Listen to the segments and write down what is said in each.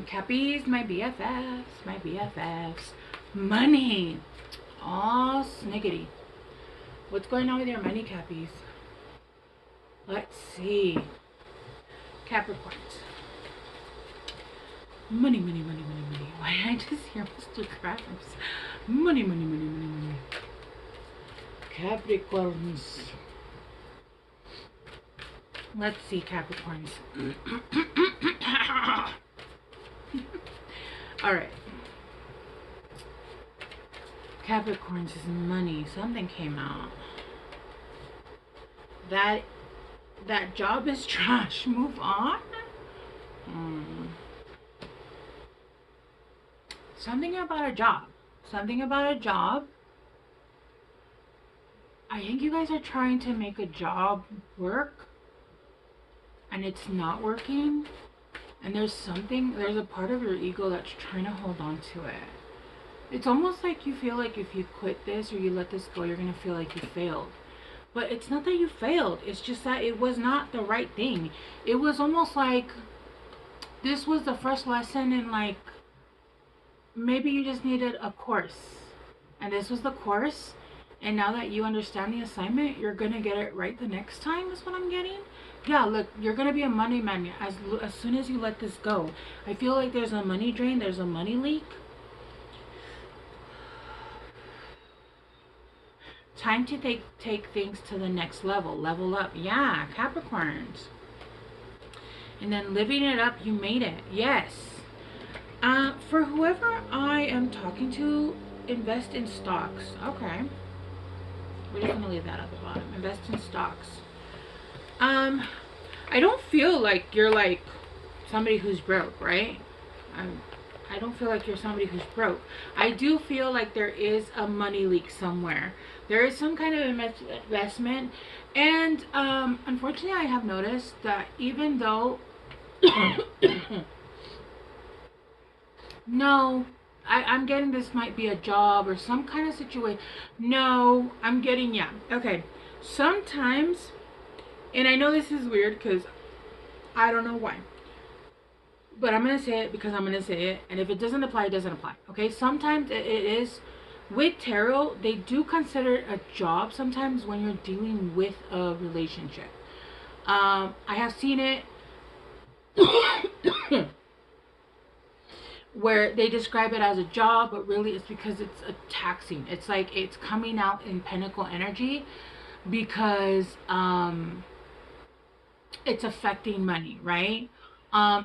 Cappies, my BFFs, my BFFs. Money. Aw, sniggity. What's going on with your money, Cappies? Let's see. Capricorns. Money, money, money, money, money. Why did I just hear Mr. Krabs? Money, money, money, money, money. Capricorns. Let's see, Capricorns. Alright. Capricorns is money. Something came out. That job is trash. Move on. Something about a job. Something about a job. I think you guys are trying to make a job work and it's not working. And there's a part of your ego that's trying to hold on to it. It's almost like you feel like if you quit this or you let this go, you're going to feel like you failed. But it's not that you failed. It's just that it was not the right thing. It was almost like this was the first lesson in, like, maybe you just needed a course. And this was the course. And now that you understand the assignment, you're going to get it right the next time is what I'm getting. Yeah, look, you're going to be a money man as soon as you let this go. I feel like there's a money drain. There's a money leak. Time to take things to the next level. Level up. Yeah, Capricorns. And then living it up, you made it. Yes. For whoever I am talking to, invest in stocks. Okay. We're just going to leave that at the bottom. Invest in stocks. I don't feel like you're like somebody who's broke, right? I don't feel like you're somebody who's broke. I do feel like there is a money leak somewhere. There is some kind of investment. And unfortunately, I have noticed that even though... No, I'm getting this might be a job or some kind of situation. No, I'm getting, yeah. Okay, sometimes, and I know this is weird because I don't know why. But I'm going to say it because I'm going to say it. And if it doesn't apply, it doesn't apply. Okay, sometimes it is, with tarot, they do consider it a job sometimes when you're dealing with a relationship. I have seen it where they describe it as a job, but really it's because it's a taxing. It's like it's coming out in pentacle energy because it's affecting money, right?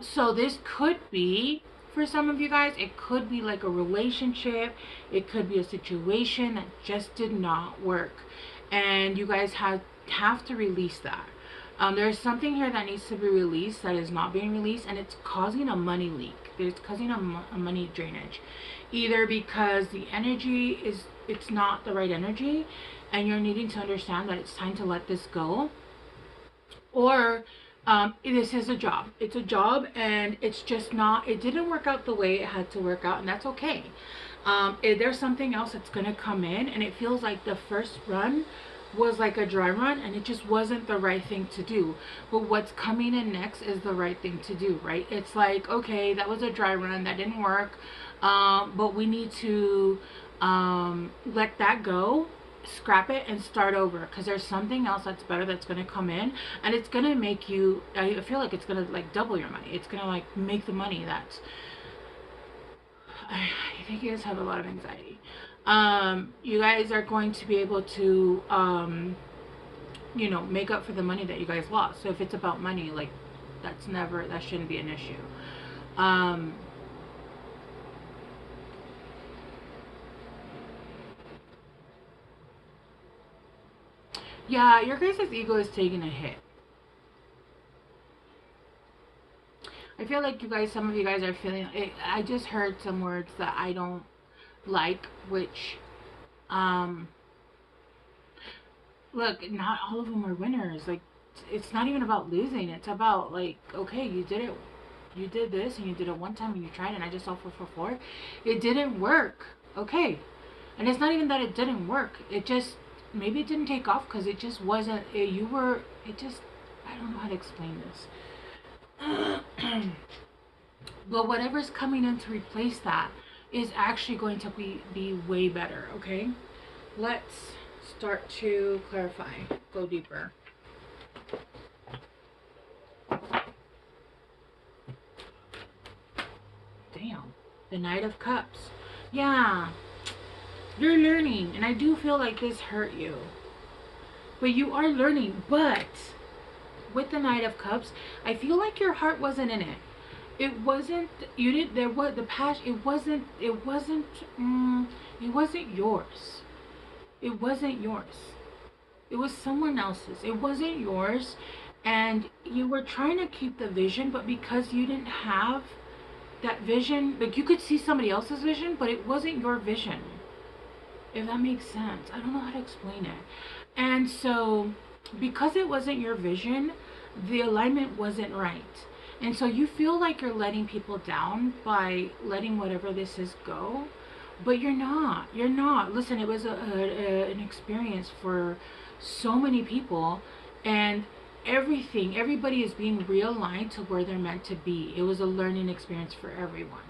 So this could be, for some of you guys, it could be like a relationship. It could be a situation that just did not work. And you guys have to release that. There's something here that needs to be released that is not being released, and it's causing a money leak. It's causing a money drainage. Either because the energy it's not the right energy, and you're needing to understand that it's time to let this go. Or this is a job. It's a job, and it's just not, it didn't work out the way it had to work out, and that's okay. There's something else that's going to come in, and it feels like the first run was like a dry run, and it just wasn't the right thing to do. But what's coming in next is the right thing to do, right? It's like, okay, that was a dry run, that didn't work, but we need to let that go, scrap it, and start over, because there's something else that's better that's going to come in, and it's going to make you, I feel like it's going to like double your money. It's going to like make the money that's, I think you guys have a lot of anxiety. You guys are going to be able to, you know, make up for the money that you guys lost. So if it's about money, like, that shouldn't be an issue. Yeah, your guys' ego is taking a hit. I feel like you guys, some of you guys are feeling it. I just heard some words that I don't like, which, look, not all of them are winners. Like, it's not even about losing. It's about, like, okay, you did it. You did this, and you did it one time, and you tried, and I just saw 444. It didn't work. Okay. And it's not even that it didn't work. It just, maybe it didn't take off because it just wasn't, I don't know how to explain this. But whatever's coming in to replace that is actually going to be way better, okay? Let's start to clarify, go deeper. Damn, the Knight of Cups. Yeah, you're learning, and I do feel like this hurt you. But you are learning, but with the Knight of Cups, I feel like your heart wasn't in it. It wasn't, you didn't, there was the passion, it wasn't yours. It wasn't yours. It was someone else's. It wasn't yours. And you were trying to keep the vision, but because you didn't have that vision, like you could see somebody else's vision, but it wasn't your vision. If that makes sense. I don't know how to explain it. And so, because it wasn't your vision, the alignment wasn't right. And so you feel like you're letting people down by letting whatever this is go. But you're not. You're not. Listen, it was an experience for so many people. And everybody is being realigned to where they're meant to be. It was a learning experience for everyone.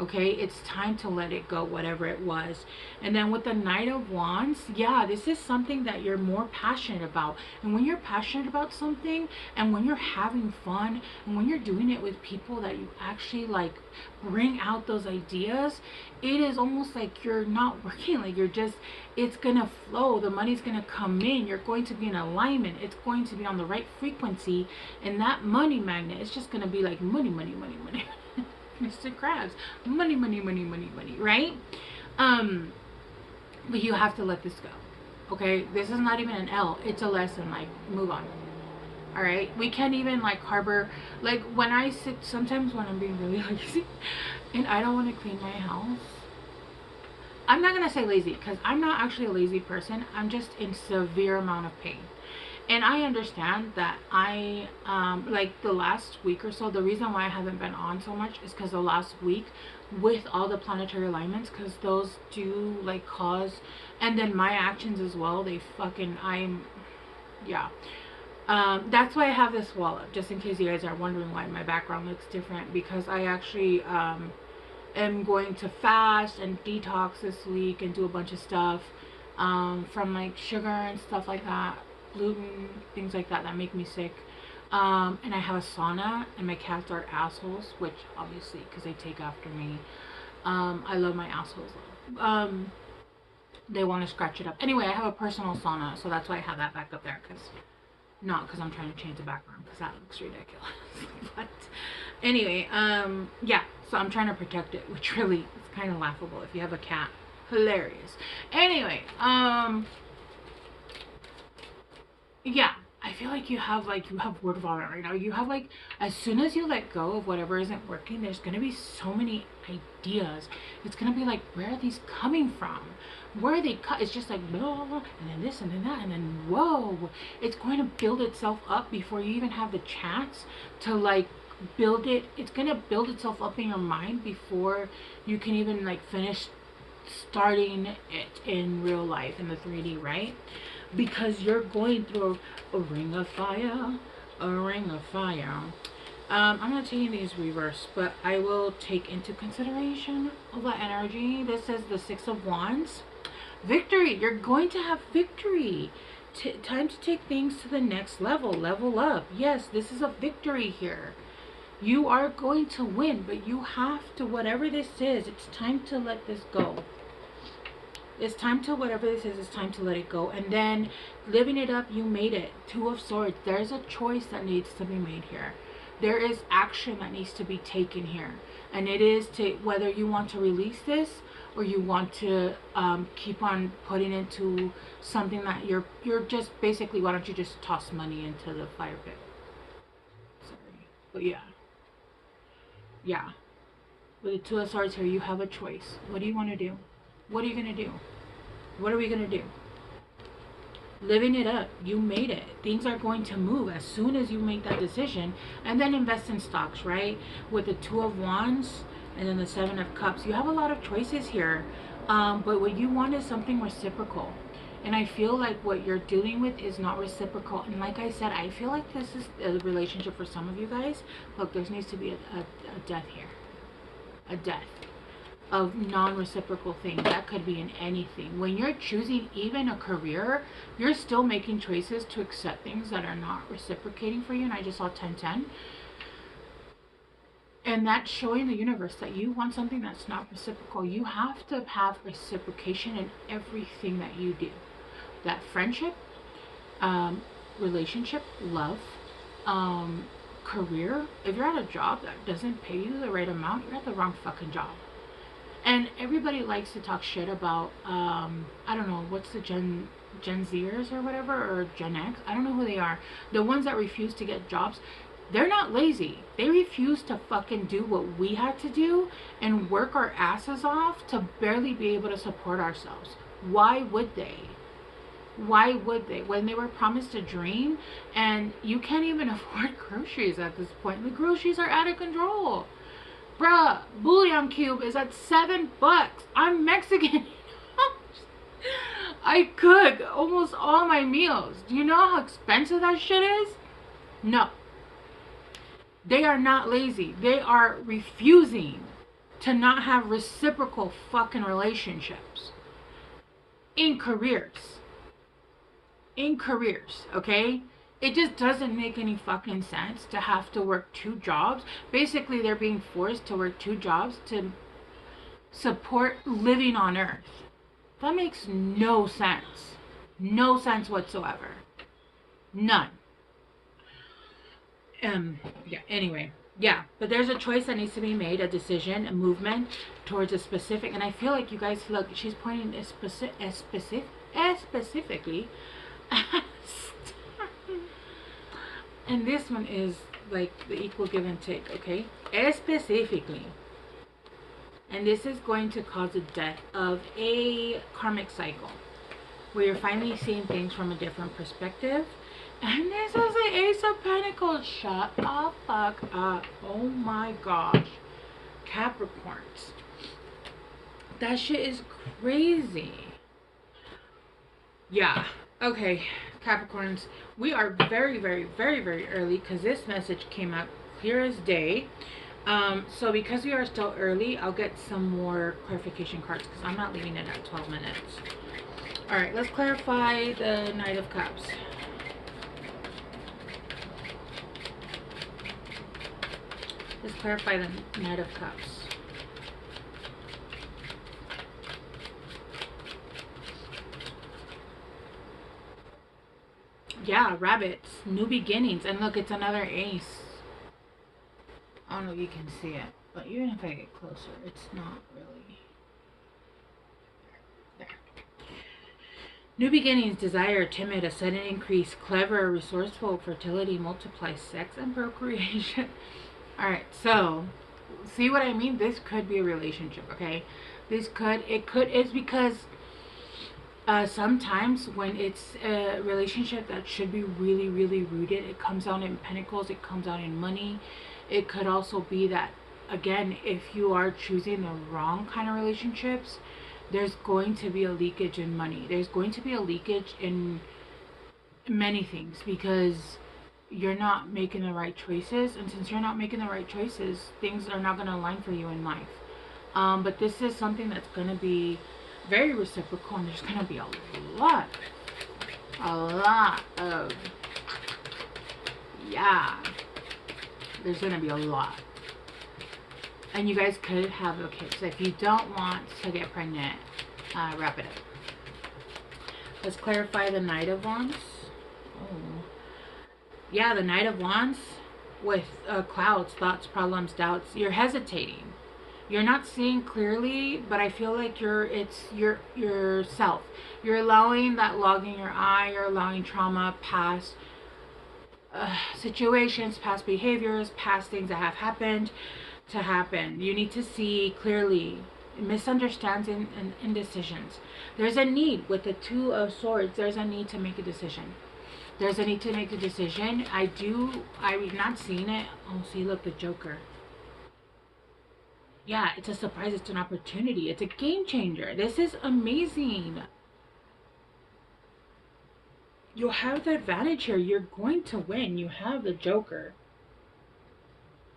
Okay, it's time to let it go, whatever it was. And then with the Knight of Wands, yeah, this is something that you're more passionate about. And when you're passionate about something, and when you're having fun, and when you're doing it with people that you actually like bring out those ideas, it is almost like you're not working, like you're just, it's gonna flow, the money's gonna come in, you're going to be in alignment, it's going to be on the right frequency, and that money magnet is just gonna be like money, money, money, money. Mr. Krabs, money, money, money, money, money, right? But you have to let this go, okay? This is not even an L, it's a lesson, like, move on, all right? We can't even, like, harbor, like, when I sit, sometimes when I'm being really lazy, and I don't want to clean my house, I'm not going to say lazy, because I'm not actually a lazy person, I'm just in severe amount of pain. And I understand that I, like the last week or so, the reason why I haven't been on so much is because the last week with all the planetary alignments, because those do like cause, and then my actions as well, they fucking, yeah. That's why I have this wall up, just in case you guys are wondering why my background looks different, because I actually, am going to fast and detox this week and do a bunch of stuff, from like sugar and stuff like that, gluten, things like that make me sick. And I have a sauna, and my cats are assholes, which obviously because they take after me. I love my assholes. They want to scratch it up. Anyway, I have a personal sauna, so that's why I have that back up there, because not because I'm trying to change the background, because that looks ridiculous. But anyway, yeah, so I'm trying to protect it, which really is kind of laughable if you have a cat. Hilarious. Anyway, yeah, I feel like you have word vomit right now. You have like, as soon as you let go of whatever isn't working, there's gonna be so many ideas. It's gonna be like, where are these coming from? Where are they cut? It's just like blah, and then this and then that, and then whoa. It's going to build itself up before you even have the chance to like build it. It's gonna build itself up in your mind before you can even like finish starting it in real life in the 3D, right? Because you're going through a ring of fire, a ring of fire. I'm not taking these reverse, but I will take into consideration all that energy. This is the Six of Wands. Victory. You're going to have victory. Time to take things to the next level. Level up. Yes, this is a victory here. You are going to win, but you have to, whatever this is, it's time to let this go. It's time to, whatever this is, it's time to let it go. And then living it up, you made it. Two of Swords. There's a choice that needs to be made here. There is action that needs to be taken here. And it is to, whether you want to release this or you want to keep on putting into something that you're just basically, why don't you just toss money into the fire pit? Sorry. But yeah. Yeah. With the Two of Swords here, you have a choice. What do you want to do? What are you going to do? What are we going to do? Living it up. You made it. Things are going to move as soon as you make that decision. And then invest in stocks, right? With the Two of Wands and then the Seven of Cups. You have a lot of choices here. But what you want is something reciprocal. And I feel like what you're dealing with is not reciprocal. And like I said, I feel like this is a relationship for some of you guys. Look, there needs to be a death here. a death of non-reciprocal things. That could be in anything. When you're choosing even a career, you're still making choices to accept things that are not reciprocating for you. And I just saw 1010. And that's showing the universe that you want something that's not reciprocal. You have to have reciprocation in everything that you do. That friendship, relationship, love, career. If you're at a job that doesn't pay you the right amount, you're at the wrong fucking job. And everybody likes to talk shit about, I don't know, what's the Gen Zers or whatever, or Gen X? I don't know who they are. The ones that refuse to get jobs. They're not lazy. They refuse to fucking do what we had to do and work our asses off to barely be able to support ourselves. Why would they? Why would they? When they were promised a dream and you can't even afford groceries at this point. The groceries are out of control. Bruh, bouillon cube is at $7. I'm Mexican. I cook almost all my meals. Do you know how expensive that shit is? No. They are not lazy. They are refusing to not have reciprocal fucking relationships. In careers. In careers, okay? It just doesn't make any fucking sense to have to work 2 jobs. Basically, they're being forced to work 2 jobs to support living on Earth. That makes no sense. No sense whatsoever. None. Yeah, anyway. Yeah, but there's a choice that needs to be made, a decision, a movement towards a specific, and I feel like you guys, look, she's pointing specifically. And this one is like the equal give and take, okay? Specifically. And this is going to cause the death of a karmic cycle where you're finally seeing things from a different perspective. And this is the Ace of Pentacles. Shut the fuck up. Oh my gosh. Capricorns. That shit is crazy. Yeah. Okay, Capricorns. We are very, very, very, very early because this message came out clear as day. So because we are still early, I'll get some more clarification cards because I'm not leaving it at 12 minutes. Alright, let's clarify the Knight of Cups. Let's clarify the Knight of Cups. Yeah, rabbits. New beginnings. And look, it's another ace. I don't know if you can see it, but even if I get closer, it's not really. There. New beginnings, desire, timid, a sudden increase, clever, resourceful, fertility, multiply, sex, and procreation. Alright, so, see what I mean? This could be a relationship, okay? It's because sometimes when it's a relationship that should be really, really rooted, it comes out in pentacles, it comes out in money. It could also be that, again, if you are choosing the wrong kind of relationships, there's going to be a leakage in money. There's going to be a leakage in many things because you're not making the right choices. And since you're not making the right choices, things are not going to align for you in life. But this is something that's going to be very reciprocal, and there's going to be a lot of, yeah, there's going to be a lot. And you guys could have a kid. So if you don't want to get pregnant, wrap it up. Let's clarify the Knight of Wands. Oh. Yeah, the Knight of Wands with clouds, thoughts, problems, doubts. You're hesitating. You're not seeing clearly, but I feel like it's yourself. You're allowing that log in your eye. You're allowing trauma, past situations, past behaviors, past things that have happened to happen. You need to see clearly. Misunderstandings and indecisions. There's a need with the Two of Swords. There's a need to make a decision. There's a need to make a decision. I'm not seeing it. Oh, see, look, the Joker. Yeah, it's a surprise. It's an opportunity. It's a game changer. This is amazing. You'll have the advantage here. You're going to win. You have the Joker.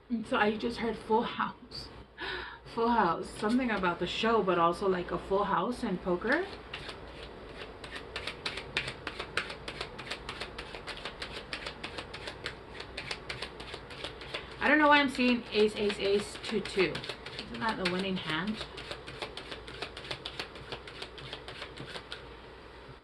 And so I just heard full house. full house. Something about the show, but also like a full house in poker. I don't know why I'm seeing ace, ace, ace, 2, 2. Isn't that the winning hand?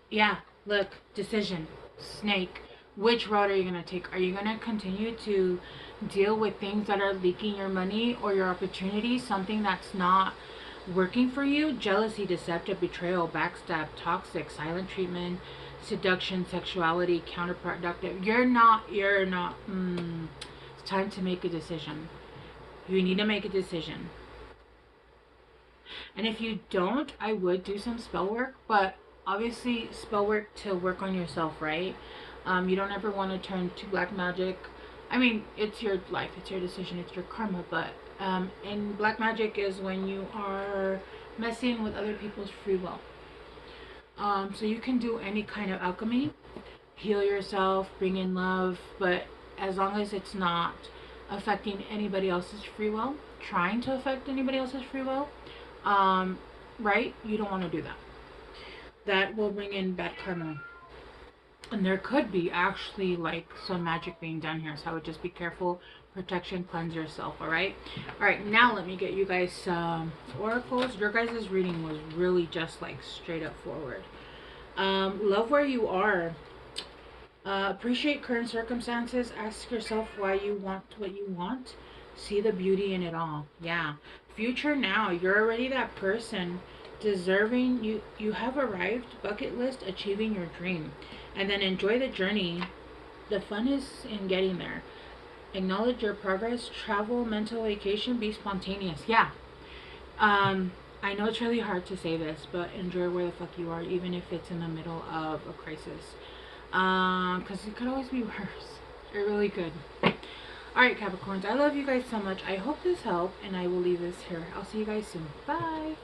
Yeah, look, decision, snake. Which road are you going to take? Are you going to continue to deal with things that are leaking your money or your opportunities, something that's not working for you? Jealousy, deceptive, betrayal, backstab, toxic, silent treatment, seduction, sexuality, counterproductive. You're not, it's time to make a decision. You need to make a decision. And if you don't, I would do some spell work, but obviously spell work to work on yourself, right? You don't ever want to turn to black magic. I mean, it's your life, it's your decision, it's your karma, but and black magic is when you are messing with other people's free will. So you can do any kind of alchemy, heal yourself, bring in love, but as long as it's not affecting anybody else's free will, trying to affect anybody else's free will, right? You don't want to do that. That will bring in bad karma. And there could be actually like some magic being done here, so I would just be careful. Protection, cleanse yourself. All right, now let me get you guys some oracles. Your guys' reading was really just like straight up forward. Love where you are. Appreciate current circumstances. Ask yourself why you want what you want. See the beauty in it all. Yeah. Future now. You're already that person deserving. You have arrived. Bucket list, achieving your dream. And then enjoy the journey. The fun is in getting there. Acknowledge your progress. Travel, mental vacation. Be spontaneous. Yeah. I know it's really hard to say this, but enjoy where the fuck you are, even if it's in the middle of a crisis. Because it could always be worse. It really could. Alright, Capricorns, I love you guys so much. I hope this helped, and I will leave this here. I'll see you guys soon. Bye.